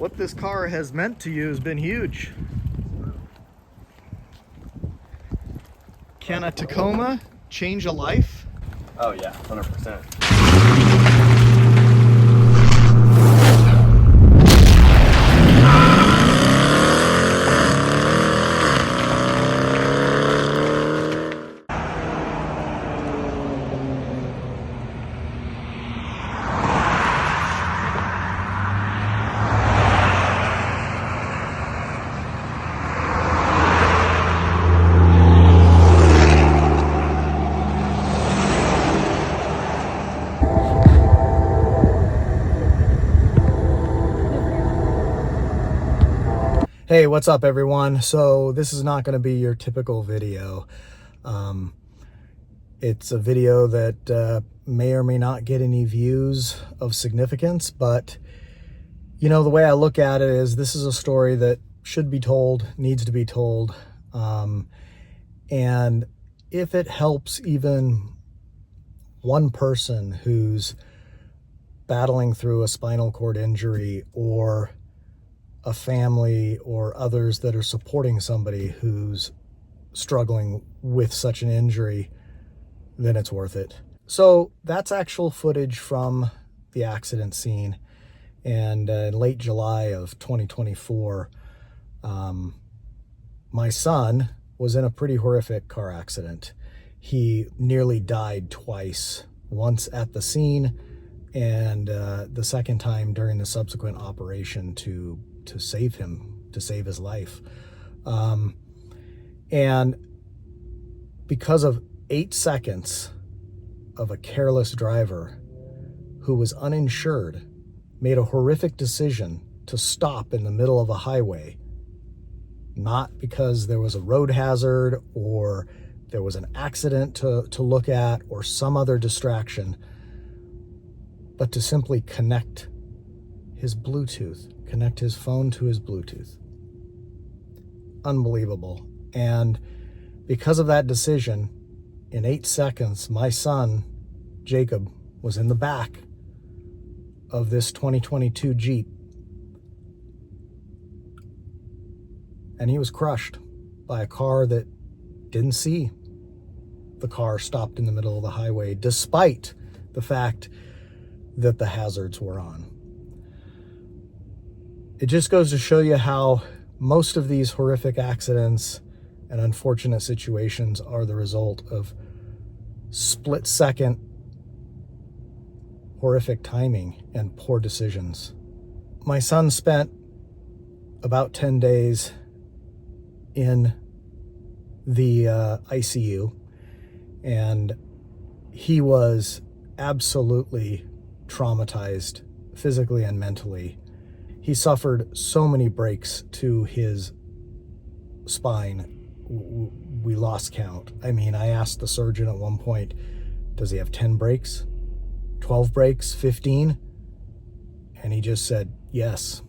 what this car has meant to you has been huge. Can a Tacoma change a life? Oh yeah, 100%. Hey, what's up everyone? So this is not going to be your typical video. It's a video that may or may not get any views of significance, but you know, the way I look at it is this is a story that should be told, needs to be told. And if it helps even one person who's battling through a spinal cord injury, or a family or others that are supporting somebody who's struggling with such an injury, then it's worth it. So that's actual footage from the accident scene. And in late July of 2024, my son was in a pretty horrific car accident. He nearly died twice, once at the scene and the second time during the subsequent operation to save him, to save his life. And because of 8 seconds of a careless driver who was uninsured, made a horrific decision to stop in the middle of a highway, not because there was a road hazard or there was an accident to look at or some other distraction, but to simply connect his Bluetooth, connect his phone to his Bluetooth. Unbelievable. And because of that decision, in 8 seconds, my son, Jacob, was in the back of this 2022 Jeep. And he was crushed by a car that didn't see the car stopped in the middle of the highway, despite the fact that the hazards were on. It just goes to show you how most of these horrific accidents and unfortunate situations are the result of split-second horrific timing and poor decisions. My son spent about 10 days in the ICU, and he was absolutely traumatized physically and mentally. He suffered so many breaks to his spine. We lost count. I mean, I asked the surgeon at one point, does he have 10 breaks, 12 breaks, 15? And he just said, yes.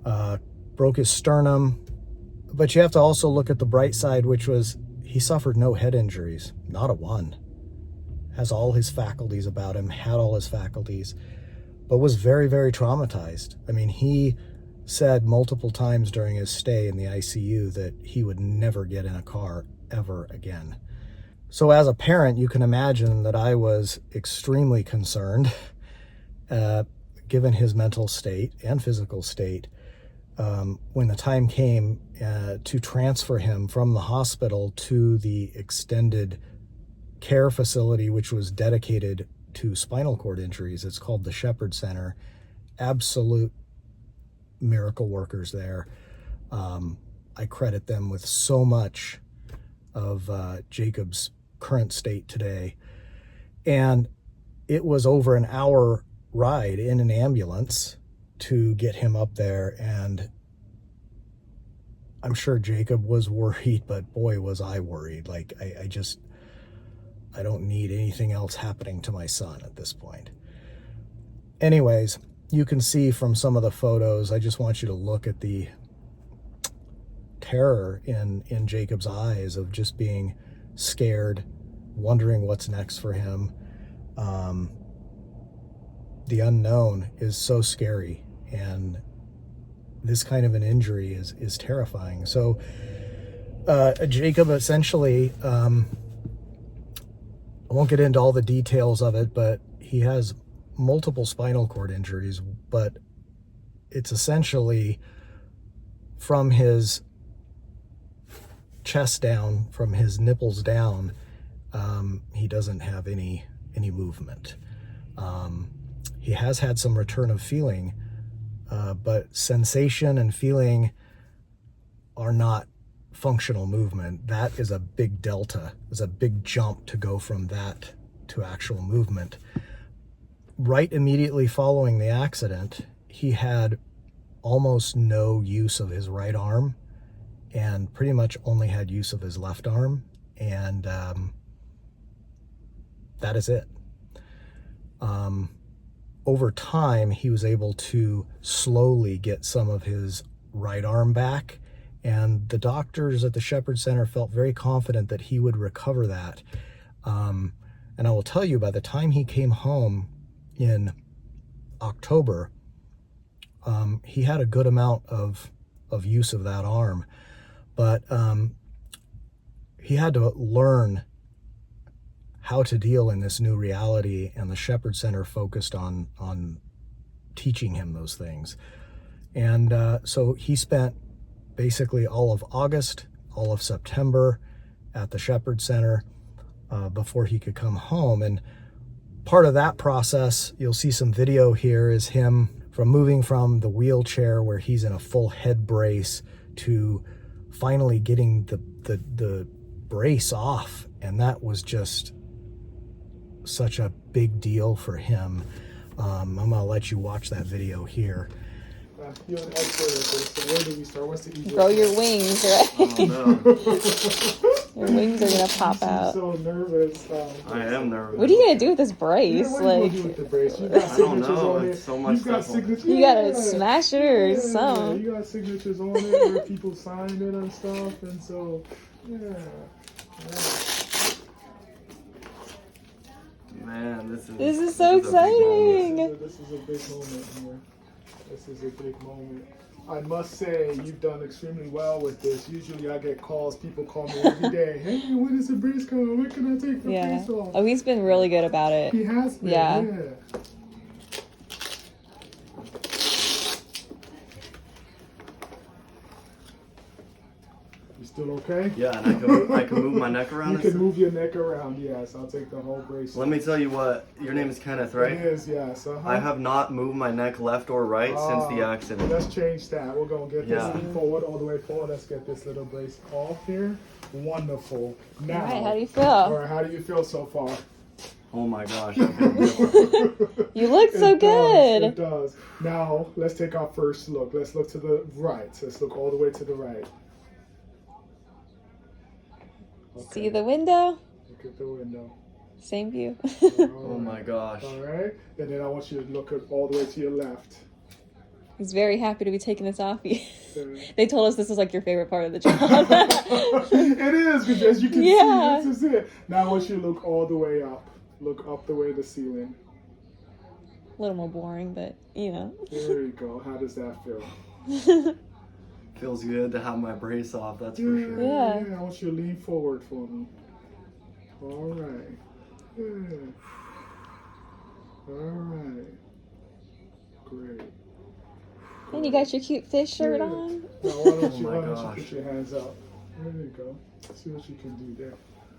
Broke his sternum. But you have to also look at the bright side, which was he suffered no head injuries, not a one. Has all his faculties about him, had all his faculties, but was very, very traumatized. I mean, he said multiple times during his stay in the ICU that he would never get in a car ever again. So as a parent, you can imagine that I was extremely concerned, given his mental state and physical state, when the time came to transfer him from the hospital to the extended care facility, which was dedicated to spinal cord injuries. It's called the Shepherd Center. Absolute miracle workers there. I credit them with so much of Jacob's current state today. And it was over an hour ride in an ambulance to get him up there. And I'm sure Jacob was worried, but boy, was I worried. Like, I don't need anything else happening to my son at this point. Anyways, you can see from some of the photos, I just want you to look at the terror in Jacob's eyes of just being scared, wondering what's next for him. The unknown is so scary, And this kind of an injury is terrifying. So Jacob essentially, I won't get into all the details of it, but he has multiple spinal cord injuries, but it's essentially from his chest down, from his nipples down, he doesn't have any movement. He has had some return of feeling, but sensation and feeling are not functional movement. That is a big delta. It's a big jump to go from that to actual movement. Right immediately following the accident, he had almost no use of his right arm and pretty much only had use of his left arm, and that is it. Over time, he was able to slowly get some of his right arm back, and the doctors at the Shepherd Center felt very confident that he would recover that. And I will tell you, by the time he came home in October, he had a good amount of use of that arm, but he had to learn how to deal in this new reality, and the Shepherd Center focused on teaching him those things. And so he spent basically all of August, all of September at the Shepherd Center before he could come home. And part of that process, you'll see some video here, is him moving from the wheelchair where he's in a full head brace to finally getting the brace off. And that was just such a big deal for him. I'm gonna let you watch that video here. You're an expert at this, so where do we start? What's the easiest? Grow your wings, right? Oh, Your wings are gonna pop out. So nervous. I am nervous. What are you gonna do with this brace? Yeah, what are you gonna do with the brace? You got I don't signatures know. on it. It's so much You've got stuff on it. signatures. You gotta smash it or something. You got signatures on it where people signed it and stuff, and so yeah. Man, This is so exciting. This is a big moment here. This is a big moment. I must say, you've done extremely well with this. Usually I get calls, people call me every day. Hey, when is the brace coming? When can I take the brace off? Oh, he's been really good about it. He has been, Yeah. You still okay? Yeah, and I can move my neck around. You and can stuff. move your neck around, yes. I'll take the whole brace. Let me tell you what. Your name is Kenneth, right? It is, yes. I have not moved my neck left or right since the accident. Let's change that. We're going to get Yeah. this lean forward, all the way forward. Let's get this little brace off here. Wonderful. Now, All right, how do you feel? All right, how do you feel so far? Oh my gosh, I feel different. You look so It good. does. Now, let's take our first look. Let's look to the right. Let's look all the way to the right. See the window? Look at the window. Same view. Oh my gosh. All right. And then I want you to look all the way to your left. He's very happy to be taking this off you. Uh, They told us this was like your favorite part of the job. It is, because as you can Yeah. see, this is it. Now I want you to look all the way up. Look up the way to the ceiling. A little more boring, but you know. There you go. How does that feel? Feels good to have my brace off, that's for Yeah, sure. Yeah. I want you to lean forward for me. All right. Yeah. All right. Great. And you got your cute fish shirt Yeah. on. Now why don't you, Oh my why don't gosh. you put your hands up? There you go. See what you can do there.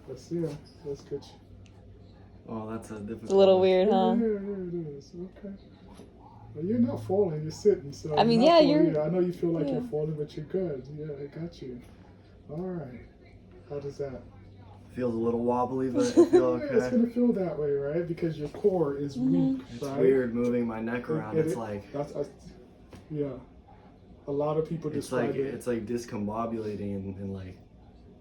Let's see. Let's get you. Oh, that's a difficult. It's a little one. weird, huh? Yeah, it is. Okay. Well, you're not falling. You're sitting. So I mean, you're not yeah, falling you're- either. I know you feel like yeah. you're falling, but you're good. Yeah, I got you. All right. How does that? Feels a little wobbly, but I feel Yeah, it's okay. gonna feel that way, right? Because your core is weak, It's right? weird moving my neck around. It's like yeah. A lot of people describe it. it's like discombobulating and like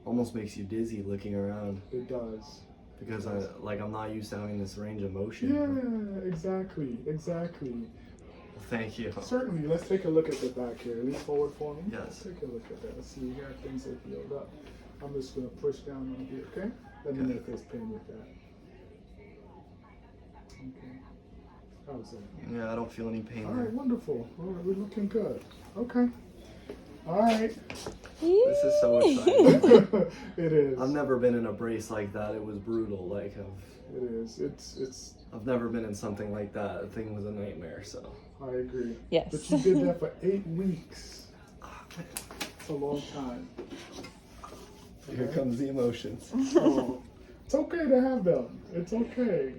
almost makes you dizzy looking around It does. because I'm not used to having this range of motion. Yeah, exactly. Thank you. Certainly. Let's take a look at the back here. Lean forward for me. Yes. Take a look at that. See here, things are healed up. I'm just gonna push down on here, okay? Let me know if there's pain with that. Okay. How's that? Yeah, I don't feel any pain. All right, wonderful. All right, we're looking good. Okay. All right. This is so exciting. It is. I've never been in a brace like that. It was brutal. Like It is. It's. I've never been in something like that. The thing was a nightmare. So I agree. Yes. But you did that for 8 weeks. It's a long time. here comes the emotions. So, it's okay to have them. It's okay.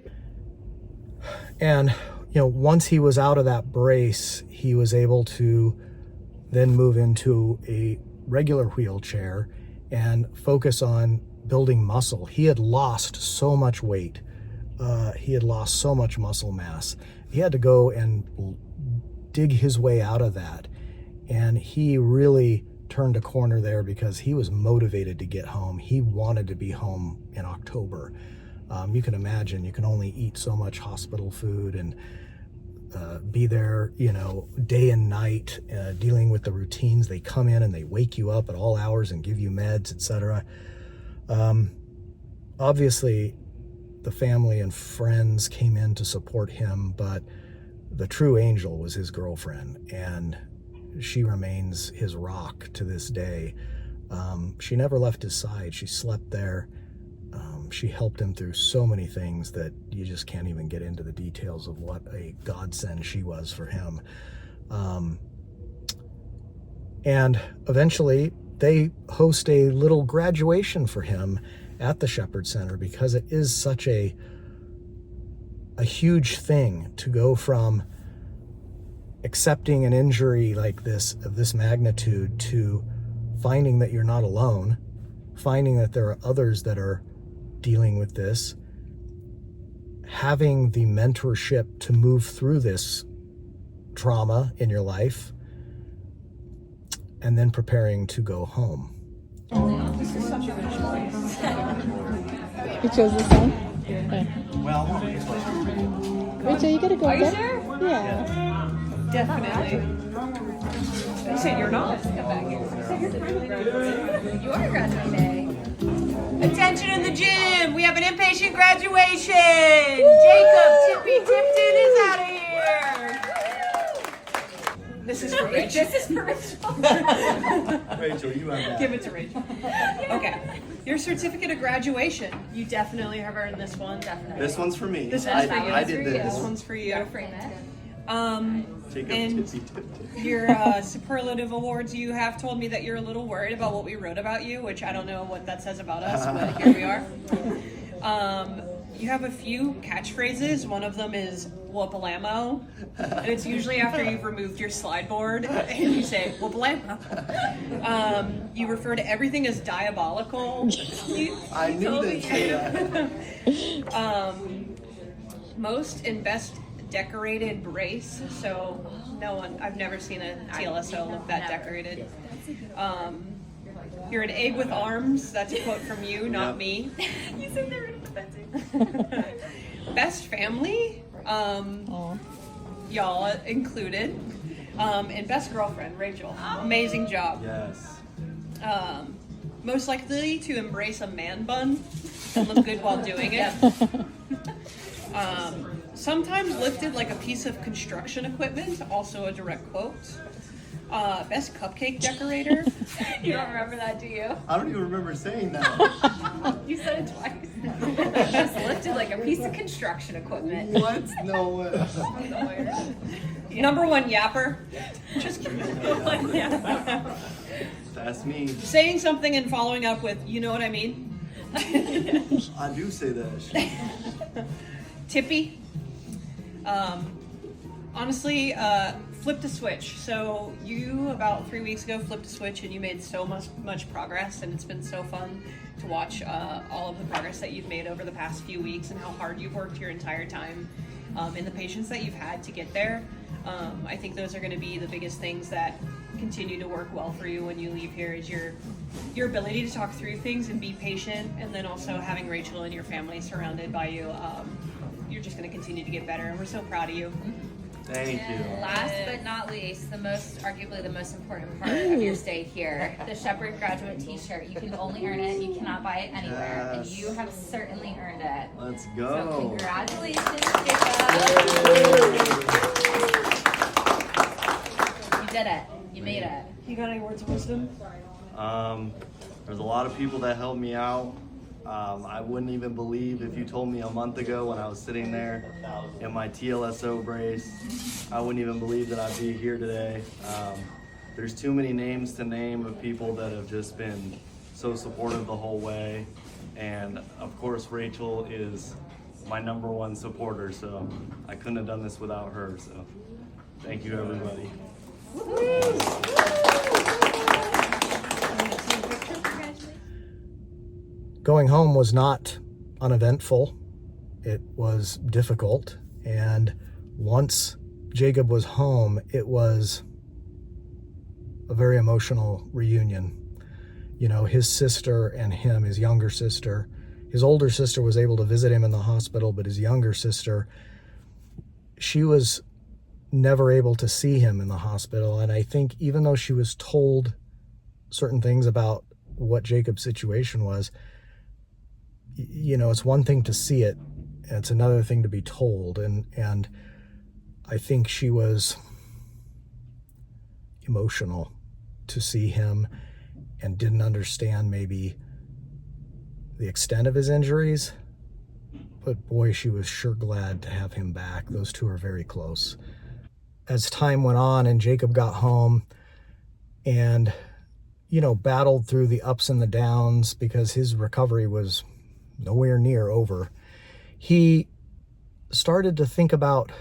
And, you know, once he was out of that brace, he was able to then move into a regular wheelchair and focus on building muscle. He had lost so much weight. He had lost so much muscle mass. He had to go and dig his way out of that. And he really turned a corner there because he was motivated to get home. He wanted to be home in October. You can imagine, you can only eat so much hospital food and be there, you know, day and night, dealing with the routines. They come in and they wake you up at all hours and give you meds, etc. Obviously, the family and friends came in to support him, but the true angel was his girlfriend, and she remains his rock to this day. She never left his side. She slept there. She helped him through so many things that you just can't even get into the details of what a godsend she was for him. And eventually they host a little graduation for him at the Shepherd Center, because it is such a huge thing to go from accepting an injury like this, of this magnitude, to finding that you're not alone, finding that there are others that are dealing with this, having the mentorship to move through this trauma in your life, and then preparing to go home. This is such a good choice. You chose this one? Okay. Rachel, you gotta go. Are you back. sure? Yeah. Definitely. You said you're not. Come back here. You said you're finally graduating. You are graduating. Attention in the gym! We have an impatient graduation! Jacob Tipton is out of here! This is for Rachel. This is for Rachel. Rachel, you have that. Give it to Rachel. Okay. Your certificate of graduation. You definitely have earned this one. Definitely. This one's for me. This one's for you. I did This this. one's for you. Jacob And Tipton. your superlative awards, you have told me that you're a little worried about what we wrote about you, which I don't know what that says about us, but here we are. You have a few catchphrases. One of them is whoopalamo, and it's usually after you've removed your slide board and you say whoopalamo. You refer to everything as diabolical. I knew they'd say that. Most and best decorated brace. So no one, I've never seen a TLSO look that decorated. You're an egg with arms. That's a quote from you, not me. You said they were expensive. Best family, y'all included, and best girlfriend, Rachel. Amazing job. Yes. Most likely to embrace a man bun and look good while doing it. Sometimes lifted like a piece of construction equipment, also a direct quote. Best cupcake decorator. You don't remember that, do you? I don't even remember saying that. You said it twice. Just lifted like a piece of construction equipment. What? No way. Number one yapper. Just kidding. That's me. Saying something and following up with, you know what I mean? I do say that. Tippy. Honestly, flipped a switch. So you, about 3 weeks ago, flipped a switch and you made so much progress, and it's been so fun to watch all of the progress that you've made over the past few weeks and how hard you've worked your entire time, and the patience that you've had to get there. I think those are going to be the biggest things that continue to work well for you when you leave here, is your ability to talk through things and be patient, and then also having Rachel and your family surrounded by you. You're just going to continue to get better, and we're so proud of you. Thank you. Last but not least, arguably the most important part of your stay here, the Shepherd Graduate T-shirt. You can only earn it. You cannot buy it anywhere, and you have certainly earned it. Let's So go. congratulations, Jacob. You did it. You made it. You got any words of wisdom? There's a lot of people that helped me out. I wouldn't even believe if you told me a month ago when I was sitting there in my TLSO brace, I wouldn't even believe that I'd be here today. There's too many names to name of people that have just been so supportive the whole way. And of course, Rachel is my #1 supporter, so I couldn't have done this without her. So thank you, everybody. Going home was not uneventful. It was difficult. And once Jacob was home, it was a very emotional reunion. You know, his sister and him, his younger sister, his older sister was able to visit him in the hospital, but his younger sister, she was never able to see him in the hospital. And I think even though she was told certain things about what Jacob's situation was, you know, it's one thing to see it, and it's another thing to be told. And I think she was emotional to see him and didn't understand maybe the extent of his injuries. But boy, she was sure glad to have him back. Those two are very close. As time went on and Jacob got home and, you know, battled through the ups and the downs because his recovery was nowhere near over, he started to think about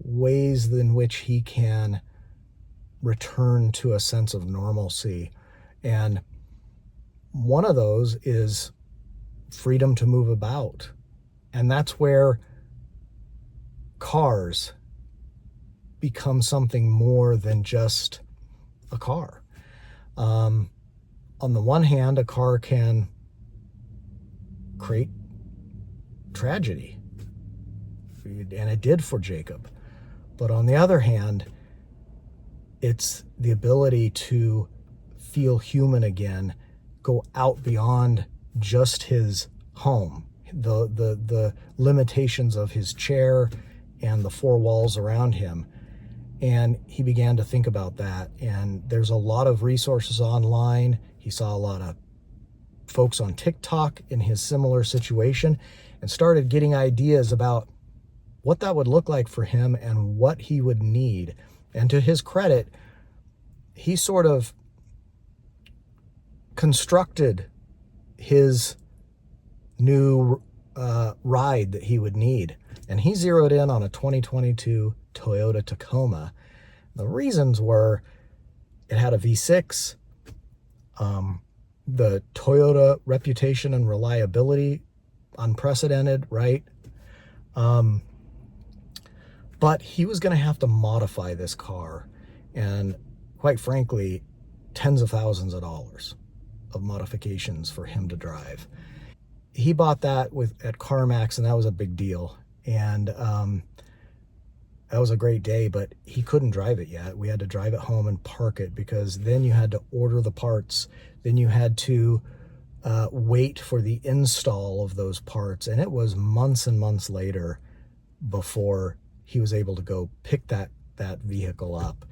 ways in which he can return to a sense of normalcy. And one of those is freedom to move about. And that's where cars become something more than just a car. On the one hand, a car can create tragedy, and it did for Jacob. But on the other hand, it's the ability to feel human again, go out beyond just his home, the limitations of his chair and the four walls around him. And he began to think about that. And there's a lot of resources online. He saw a lot of folks on TikTok in his similar situation and started getting ideas about what that would look like for him and what he would need. And to his credit, he sort of constructed his new ride that he would need. And he zeroed in on a 2022 Toyota Tacoma. The reasons were it had a V6, the Toyota reputation and reliability, unprecedented, right? But he was going to have to modify this car, and quite frankly, tens of thousands of dollars of modifications for him to drive. He bought that at CarMax, and that was a big deal. And that was a great day, but he couldn't drive it yet. We had to drive it home and park it, because then you had to order the parts. Then you had to wait for the install of those parts. And it was months and months later before he was able to go pick that vehicle up.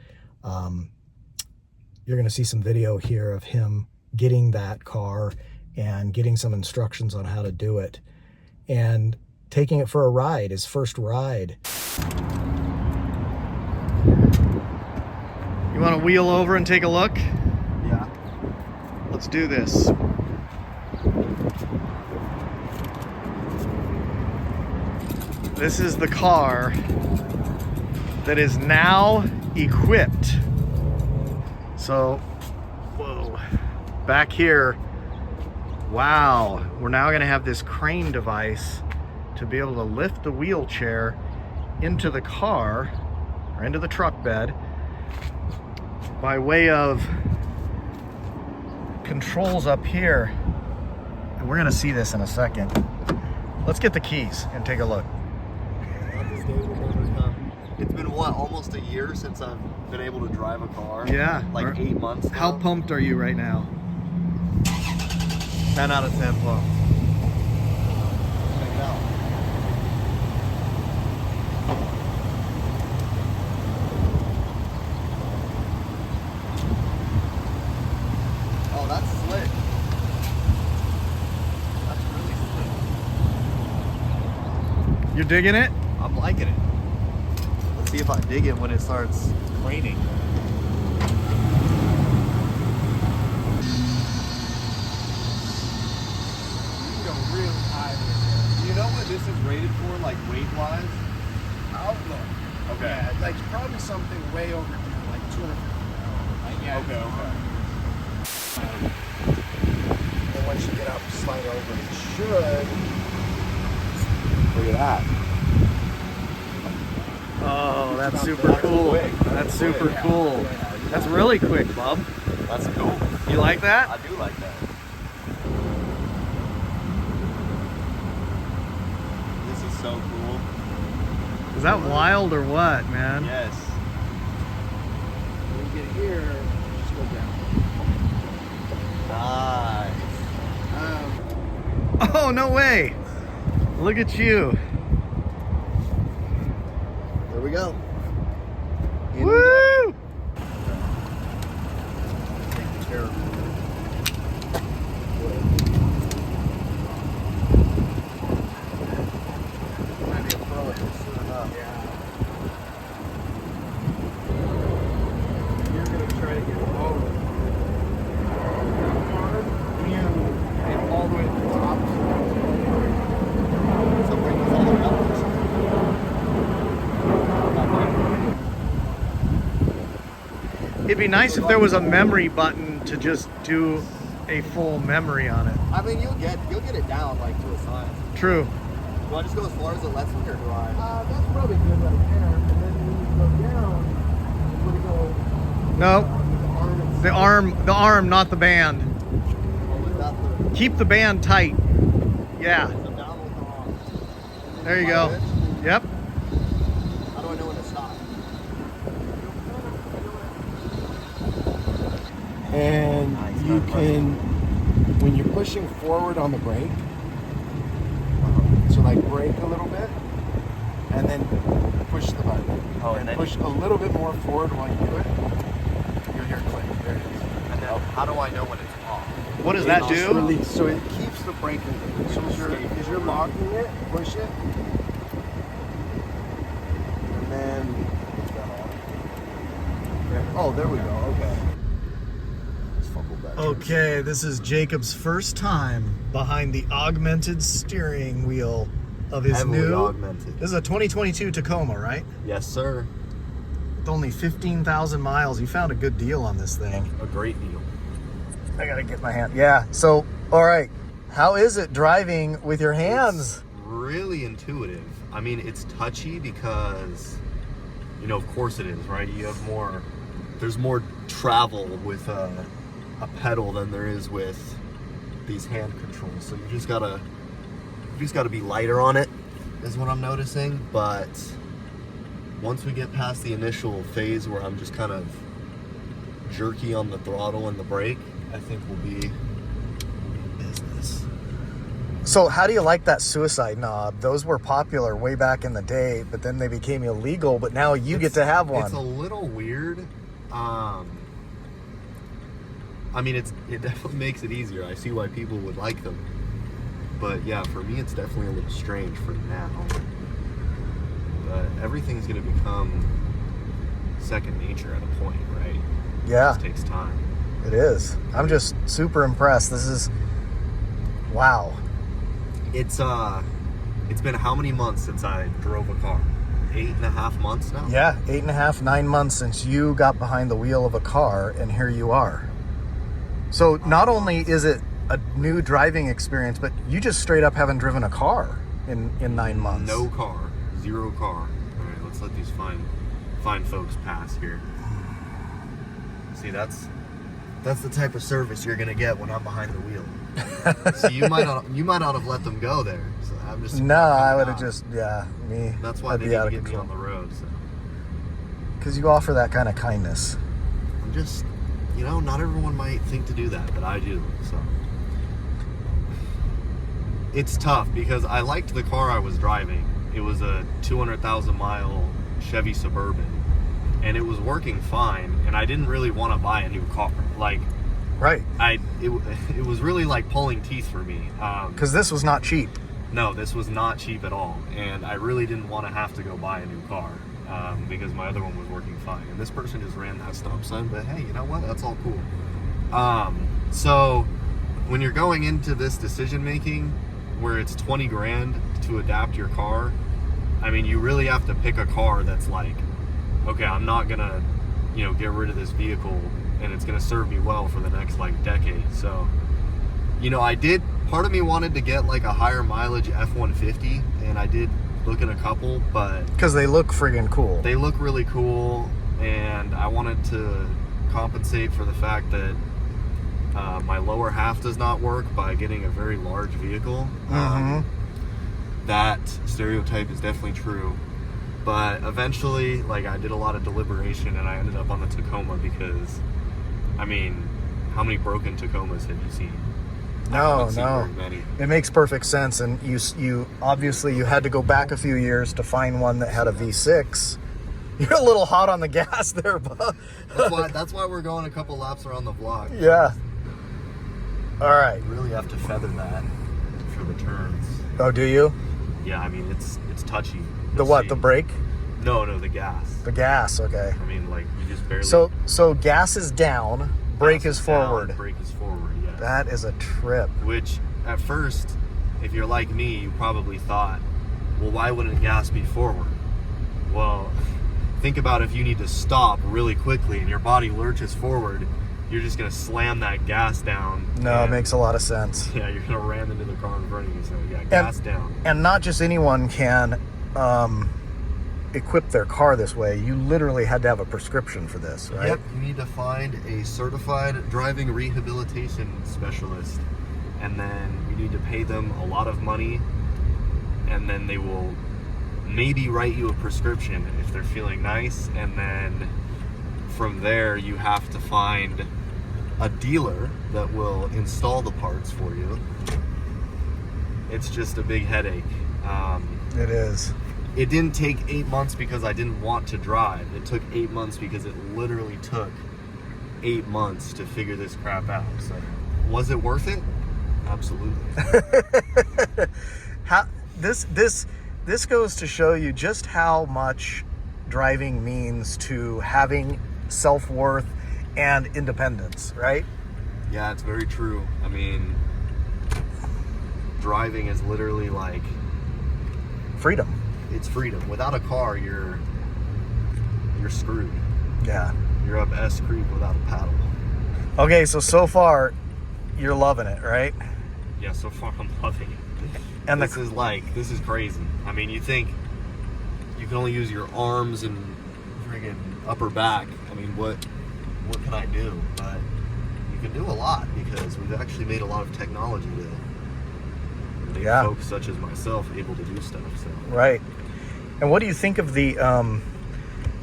You're going to see some video here of him getting that car and getting some instructions on how to do it and taking it for a ride, his first ride. You want to wheel over and take a look? Yeah. Let's do this. This is the car that is now equipped. So, whoa, back here, wow, we're now going to have this crane device to be able to lift the wheelchair into the car or into the truck bed by way of controls up here. And we're going to see this in a second. Let's get the keys and take a look. It's been what, almost a year since I've been able to drive a car? Yeah. Like 8 months now. How pumped are you right now? 10 out of 10 pumped. Check it out. Oh, that's slick. That's really slick. You're digging it? I'm liking it. Let's see if I dig it when it starts raining. You can go really high with it. Do you know what this is rated for, like weight-wise? I'll look. Okay. Yeah, like probably something way overdue, like 250 pounds. Like, yeah, Okay, okay. And once you get up, slide over. It should. Look at that. Oh, that's Not super bad. cool. Quick. That's super Yeah. cool. Yeah. That's really quick, Bob. That's cool. You like that? I do like that. This is so cool. Is that wild or what, man? Yes. When you get here, just go down. Nice. Oh, no way. Look at you. There we go. Woo! Taking care of it. Might be a pro at this soon enough. Yeah. You're gonna try to get both. And all the way to the top. So bring this all the way up. It'd be nice if there was a memory button to just do a full memory on it. I mean, you'll get it down like to a science. True. Do I just go as far as it lets me, or do I? That's probably good right there. And then when you go down, you would go No, the arm and the arm, not the band. Oh, is that the? Keep the band tight. Yeah, So down with the arm. there you Like go. this? Yep. How do I know when to stop? and Nice, you good can, when you're pushing forward on the brake, so like brake a little bit, and then push the button. Oh, and then push a little bit more forward while you do it. You'll hear click. There it is. And then how do I know when it's off? What does that Just do? release. So it keeps the brake moving. So as you're locking it, push it, and then. Oh, there we go. Okay. Okay, this is Jacob's first time behind the augmented steering wheel of his Heavily new. augmented. This is a 2022 Tacoma, right? Yes, sir. With only 15,000 miles. You found a good deal on this thing. A great deal. I gotta get my hand. Yeah. So, all right. How is it driving with your hands? It's really intuitive. I mean, it's touchy because, you know, of course it is, right? You have more, there's more travel with a pedal than there is with these hand controls. So you just gotta be lighter on it, is what I'm noticing. But once we get past the initial phase where I'm just kind of jerky on the throttle and the brake, I think we'll be in business. So, how do you like that suicide knob? Those were popular way back in the day, but then they became illegal. But now you get to have one. It's a little weird. I mean, it definitely makes it easier. I see why people would like them. But yeah, for me, it's definitely a little strange for now. But everything's going to become second nature at a point, right? Yeah, It just takes time. it is. I'm just super impressed. This is wow. It's been how many months since I drove a car? 8.5 months now? Yeah, 8.5, 9 months since you got behind the wheel of a car, and here you are. So not only is it a new driving experience, but you just straight up haven't driven a car in 9 months. No car. Zero car. All right, let's let these fine folks pass here. See, that's the type of service you're gonna get when I'm behind the wheel. So you might not have let them go there. So I'm just No, I would have just me. That's why I'd they be need out to of get me control. on the road. So because you offer that kind of kindness. I'm just, you know, not everyone might think to do that, but I do. So it's tough because I liked the car I was driving. It was a 200,000 mile Chevy Suburban, and it was working fine, and I didn't really want to buy a new car. Like, right. It was really like pulling teeth for me. Because this was not cheap. No, this was not cheap at all, and I really didn't want to have to go buy a new car because my other one was working fine. And this person just ran that stop sign, but hey, you know what? That's all cool. So when you're going into this decision making, where it's 20 grand to adapt your car, I mean, you really have to pick a car that's like, okay, I'm not gonna, you know, get rid of this vehicle, and it's gonna serve me well for the next like decade. So, you know, part of me wanted to get like a higher mileage F-150, and I did look at a couple, but because they look friggin' cool. They look really cool, and I wanted to compensate for the fact that my lower half does not work by getting a very large vehicle. That stereotype is definitely true, but eventually, like, I did a lot of deliberation, and I ended up on the Tacoma because, I mean, how many broken Tacomas have you seen? No. Very many. It makes perfect sense, and you obviously you had to go back a few years to find one that had a V6. You're a little hot on the gas there, bud. That's why we're going a couple laps around the block. Yeah. All right. You really have to feather that for the turns. Oh, do you? Yeah, I mean, it's touchy. The what? The brake? No, the gas. The gas. Okay. I mean, like, you just barely. So gas is down, brake is forward. Down, brake is forward. Yeah. That is a trip. Which, at first, if you're like me, you probably thought, well, why wouldn't gas be forward? Well, think about if you need to stop really quickly and your body lurches forward, you're just going to slam that gas down. No, it makes a lot of sense. Yeah, you're going to ram into the car in front of you. So, yeah, gas down. And not just anyone can equip their car this way. You literally had to have a prescription for this, right? Yep, you need to find a certified driving rehabilitation specialist, and then you need to pay them a lot of money, and then they will maybe write you a prescription if they're feeling nice, and then from there you have to find a dealer that will install the parts for you. It's just a big headache. It is. It didn't take 8 months because I didn't want to drive. It took 8 months because it literally took 8 months to figure this crap out. So, was it worth it? Absolutely. This goes to show you just how much driving means to having self-worth and independence, right? Yeah, it's very true. I mean, driving is literally like freedom. It's freedom. Without a car, you're screwed. Yeah. You're up S Creek without a paddle. Okay, so far, you're loving it, right? Yeah, so far I'm loving it. And this is crazy. I mean, you think you can only use your arms and friggin' upper back. I mean, what can I do? But you can do a lot because we've actually made a lot of technology to make folks such as myself able to do stuff. So. Right. And what do you think of the,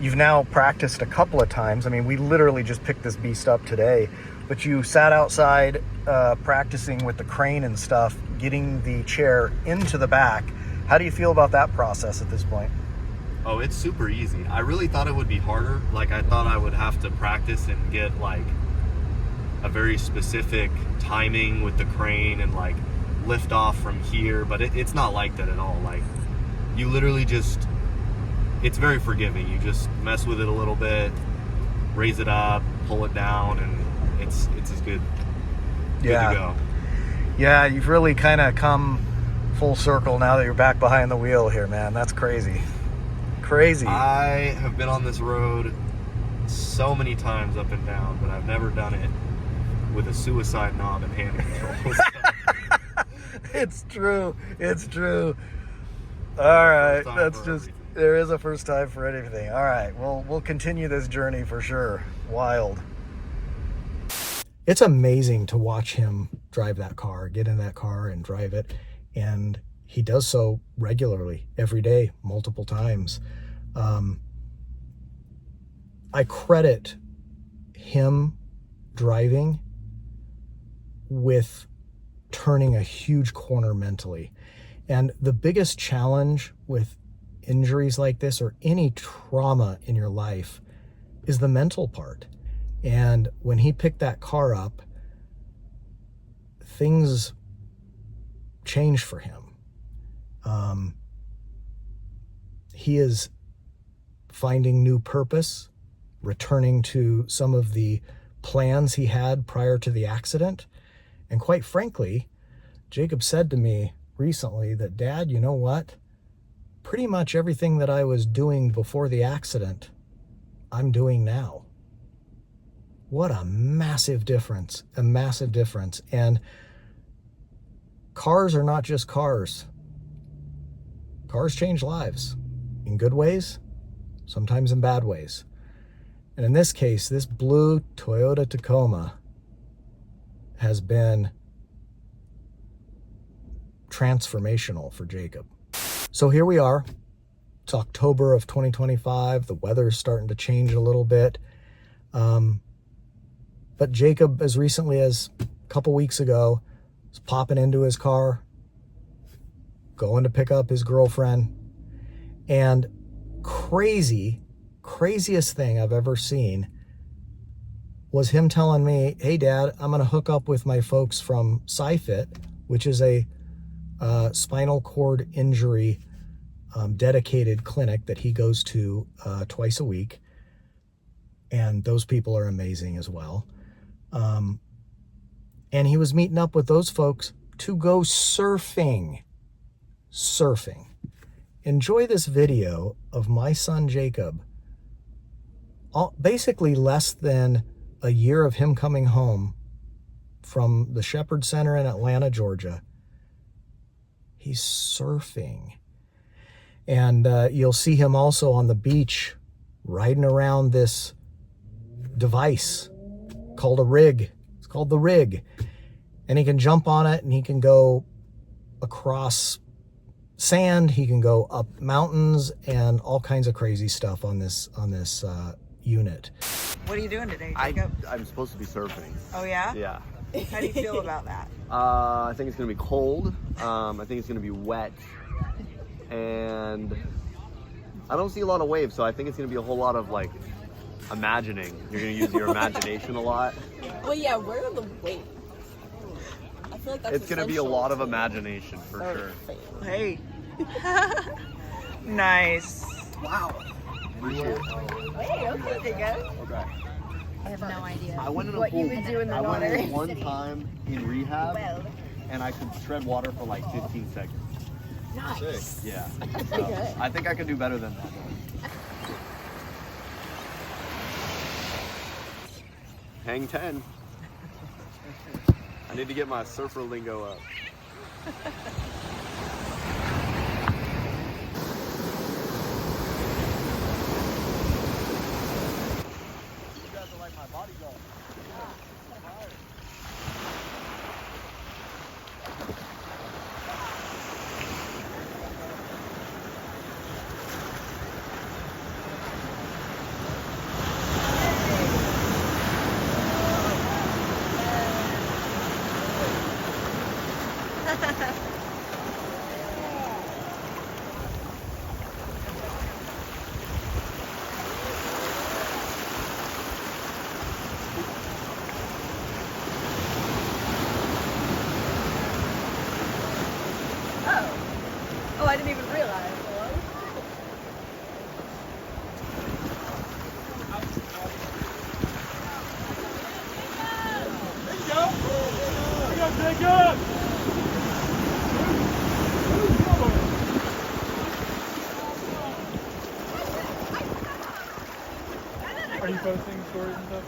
you've now practiced a couple of times. I mean, we literally just picked this beast up today, but you sat outside practicing with the crane and stuff, getting the chair into the back. How do you feel about that process at this point? Oh, it's super easy. I really thought it would be harder. Like, I thought I would have to practice and get like a very specific timing with the crane and like lift off from here, but it's not like that at all. Like, you literally just, it's very forgiving. You just mess with it a little bit, raise it up, pull it down, and it's as good to go. Yeah, you've really kind of come full circle now that you're back behind the wheel here, man. That's crazy. Crazy. I have been on this road so many times up and down, but I've never done it with a suicide knob and hand control. It's true. All right, that's just everything. There is a first time for anything. All right, well, we'll continue this journey for sure. Wild. It's amazing to watch him drive that car, get in that car and drive it, and he does so regularly, every day, multiple times. I credit him driving with turning a huge corner mentally. And the biggest challenge with injuries like this or any trauma in your life is the mental part. And when he picked that car up, things changed for him. He is finding new purpose, returning to some of the plans he had prior to the accident. And quite frankly, Jacob said to me recently that, Dad, you know what? Pretty much everything that I was doing before the accident, I'm doing now. What a massive difference, a massive difference. And cars are not just cars. Cars change lives in good ways, sometimes in bad ways. And in this case, this blue Toyota Tacoma has been transformational for Jacob. So here we are. It's October of 2025. The weather's starting to change a little bit. But Jacob, as recently as a couple weeks ago, was popping into his car, going to pick up his girlfriend. And craziest thing I've ever seen was him telling me, hey, Dad, I'm going to hook up with my folks from SciFit, which is a spinal cord injury dedicated clinic that he goes to twice a week. And those people are amazing as well. And he was meeting up with those folks to go surfing. Enjoy this video of my son Jacob, basically less than a year of him coming home from the Shepherd Center in Atlanta, Georgia. He's surfing. And you'll see him also on the beach riding around this device called a rig. It's called the rig. And he can jump on it and he can go across sand, he can go up mountains and all kinds of crazy stuff on this unit. What are you doing today, Jacob? I'm supposed to be surfing. Oh yeah? Yeah. How do you feel about that? I think it's gonna be cold. I think it's gonna be wet, and I don't see a lot of waves, so I think it's gonna be a whole lot of like imagining. You're gonna use your imagination a lot. Well, yeah, where are the waves? I feel like that's It's gonna be a lot of imagination for sure. Hey. Nice. Wow. Hey, okay, Jacob. Okay. I have no idea. I went in a what pool. you would do in the I water. went in one time in rehab, and I could tread water for like 15 seconds. Nice. Yeah. So, I think I could do better than that. Though. Hang 10. I need to get my surfer lingo up. You guys are like my bodyguard. Oh, I didn't even realize. Are you posting stories and stuff?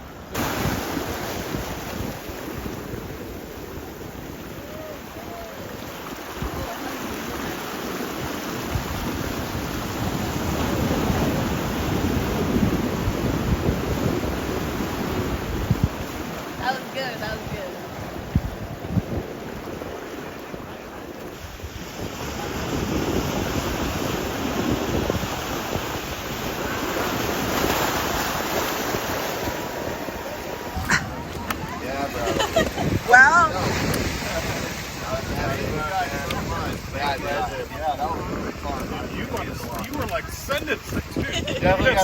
That was good. That was good.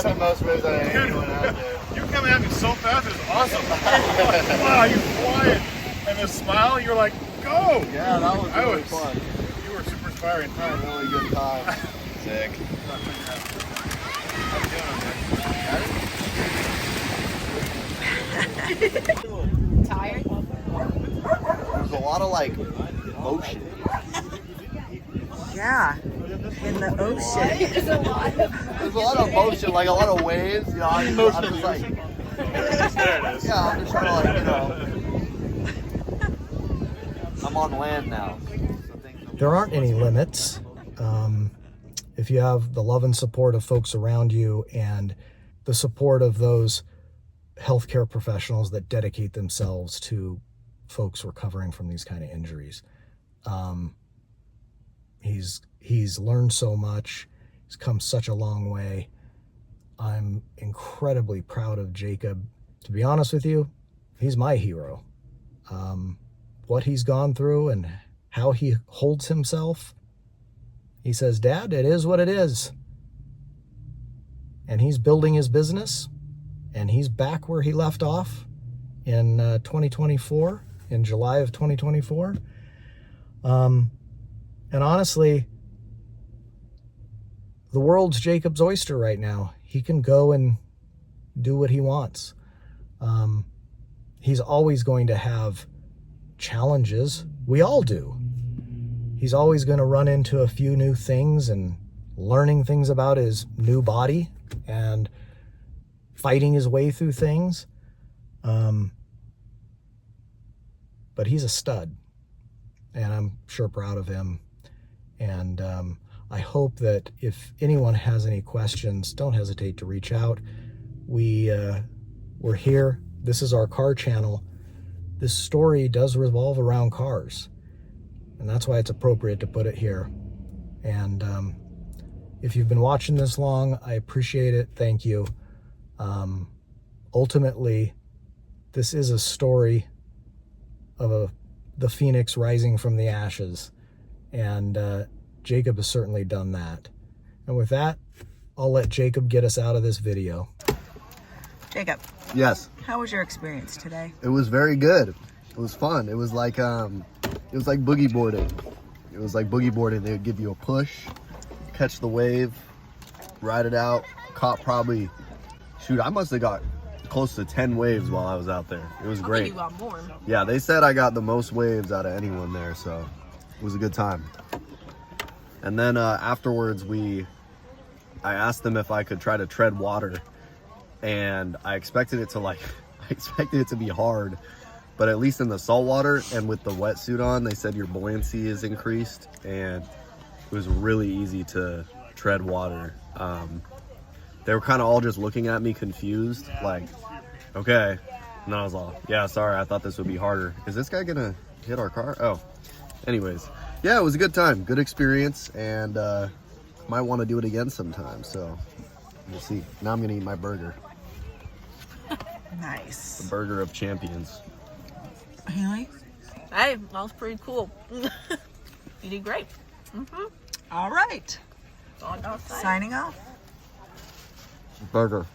got the most waves out of anyone out there. You were coming at me so fast, it was awesome. Wow, you flying. And the smile, you were like, go! Yeah, that was really fun. You were super inspiring time. Really good time. Sick. Tired? There's a lot of like motion. Yeah. In the ocean. There's a lot of motion, like a lot of waves. You know, I'm just like, There it is. yeah, I'm just trying to like, I'm on land now. There aren't any limits. If you have the love and support of folks around you and the support of those healthcare professionals that dedicate themselves to folks recovering from these kind of injuries. He's learned so much. He's come such a long way. I'm incredibly proud of Jacob. To be honest with you, he's my hero. What he's gone through and how he holds himself. He says, Dad, it is what it is. And he's building his business, and he's back where he left off in 2024, in July of 2024. And honestly, the world's Jacob's oyster right now. He can go and do what he wants. He's always going to have challenges. We all do. He's always going to run into a few new things and learning things about his new body and fighting his way through things. But he's a stud, and I'm sure proud of him. And I hope that if anyone has any questions, don't hesitate to reach out. We're here. This is our car channel. This story does revolve around cars, and that's why it's appropriate to put it here. And if you've been watching this long, I appreciate it. Thank you. Ultimately, this is a story of the phoenix rising from the ashes, and Jacob has certainly done that. And with that, I'll let Jacob get us out of this video. Jacob, Yes, how was your experience today? it was very good. It was fun. It was like boogie boarding. It was like boogie boarding. They would give you a push, catch the wave, ride it out. Caught probably, shoot, I must have got close to 10 waves while I was out there. It was great. You got more. Yeah, they said I got the most waves out of anyone there, so it was a good time. And then afterwards, I asked them if I could try to tread water, and I expected it to be hard, but at least in the salt water and with the wetsuit on, they said your buoyancy is increased, and it was really easy to tread water. They were kind of all just looking at me confused, like, okay. And I was like, yeah, sorry, I thought this would be harder. Is this guy gonna hit our car? Oh, anyways. Yeah, it was a good time, good experience, and might want to do it again sometime, so we'll see. Now I'm gonna eat my burger, Nice. the burger of champions. Haley? Hey, that was pretty cool. You did great. All right. Signing off. Burger.